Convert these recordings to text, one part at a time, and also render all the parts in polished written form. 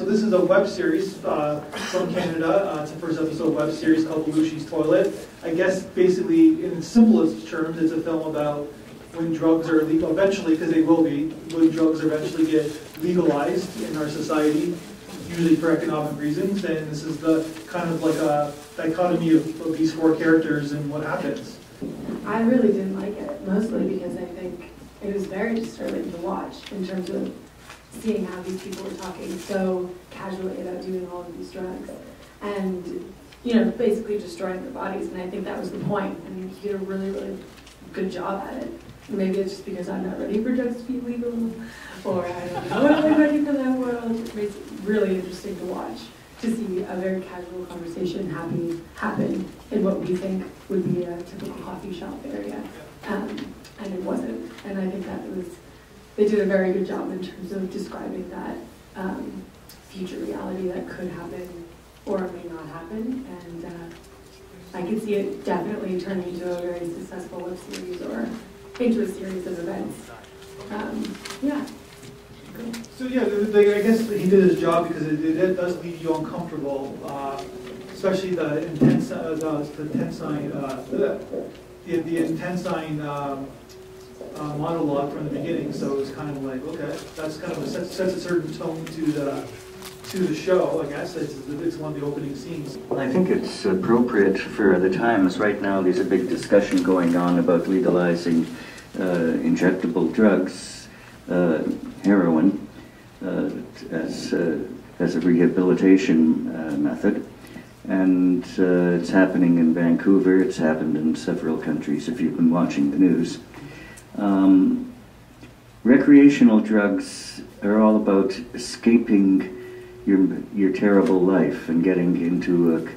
So this is a web series from Canada. It's the first episode web series called BELUSHI's Toilet. I guess basically, in its simplest terms, it's a film about when drugs are legal, eventually, because they will be, when drugs eventually get legalized in our society, usually for economic reasons. And this is the kind of like a dichotomy of these four characters and what happens. I really didn't like it, mostly because I think it was very disturbing to watch in terms of seeing how these people were talking so casually about doing all of these drugs and, you know, basically destroying their bodies. And I think that was the point. I mean, he did a really, really good job at it. Maybe it's just because I'm not ready for drugs to be legal, or I don't know if I'm ready for that world. It makes it really interesting to watch, to see a very casual conversation happen in what we think would be a typical coffee shop area. And it wasn't. And I think that they did a very good job in terms of describing that future reality that could happen or may not happen. And I could see it definitely turning into a very successful web series or into a series of events. Yeah. So yeah, I guess he did his job because it does leave you uncomfortable, especially the intensine monologue from the beginning. So it's kind of like, okay, that's kind of sets a certain tone to the show. I guess it's one of the opening scenes. Well, I think it's appropriate for the times. Right now, there's a big discussion going on about legalizing injectable drugs, heroin, as a rehabilitation method. And it's happening in Vancouver. It's happened in several countries if you've been watching the news. Recreational drugs are all about escaping your terrible life and getting into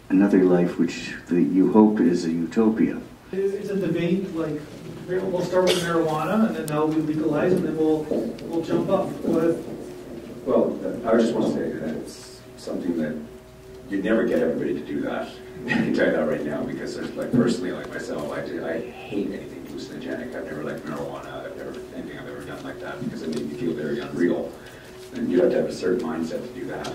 another life which you hope is a utopia. It's a debate, like, we'll start with marijuana and then that'll be legalized and then we'll jump up. Well, I just want to say that it's something that you'd never get everybody to do that. I can tell you that right now, because there's, like, personally, like myself, I hate anything hallucinogenic. I've never liked marijuana. Anything I've ever done like that, because it made me feel very unreal. And you have to have a certain mindset to do that.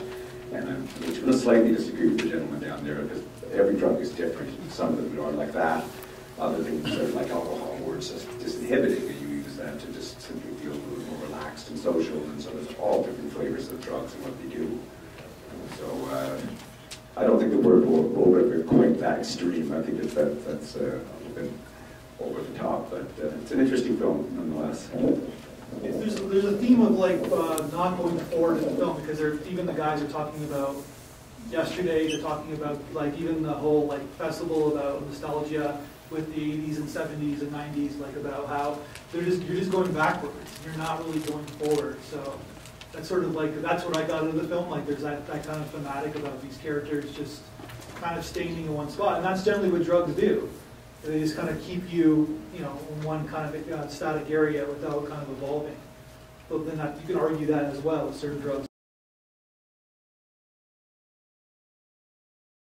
And I'm going to slightly disagree with the gentleman down there, because every drug is different. Some of them are like that. Other things are like alcohol, where it's just disinhibiting, and you use that to just simply feel a little more relaxed and social. And so there's all different flavors of drugs and what they do. So I don't think the word will ever quite that extreme. I think that's a little bit over the top, but it's an interesting film nonetheless. There's a theme of like not going forward in the film, because even the guys are talking about yesterday. They're talking about like even the whole like festival about nostalgia with the 80s and 70s and 90s, like about how you're just going backwards. You're not really going forward. So that's sort of like, that's what I got out of the film. Like there's that kind of thematic about these characters just kind of staying in one spot, and that's generally what drugs do. They just kind of keep you, in one kind of static area without kind of evolving. But then you can argue that as well with certain drugs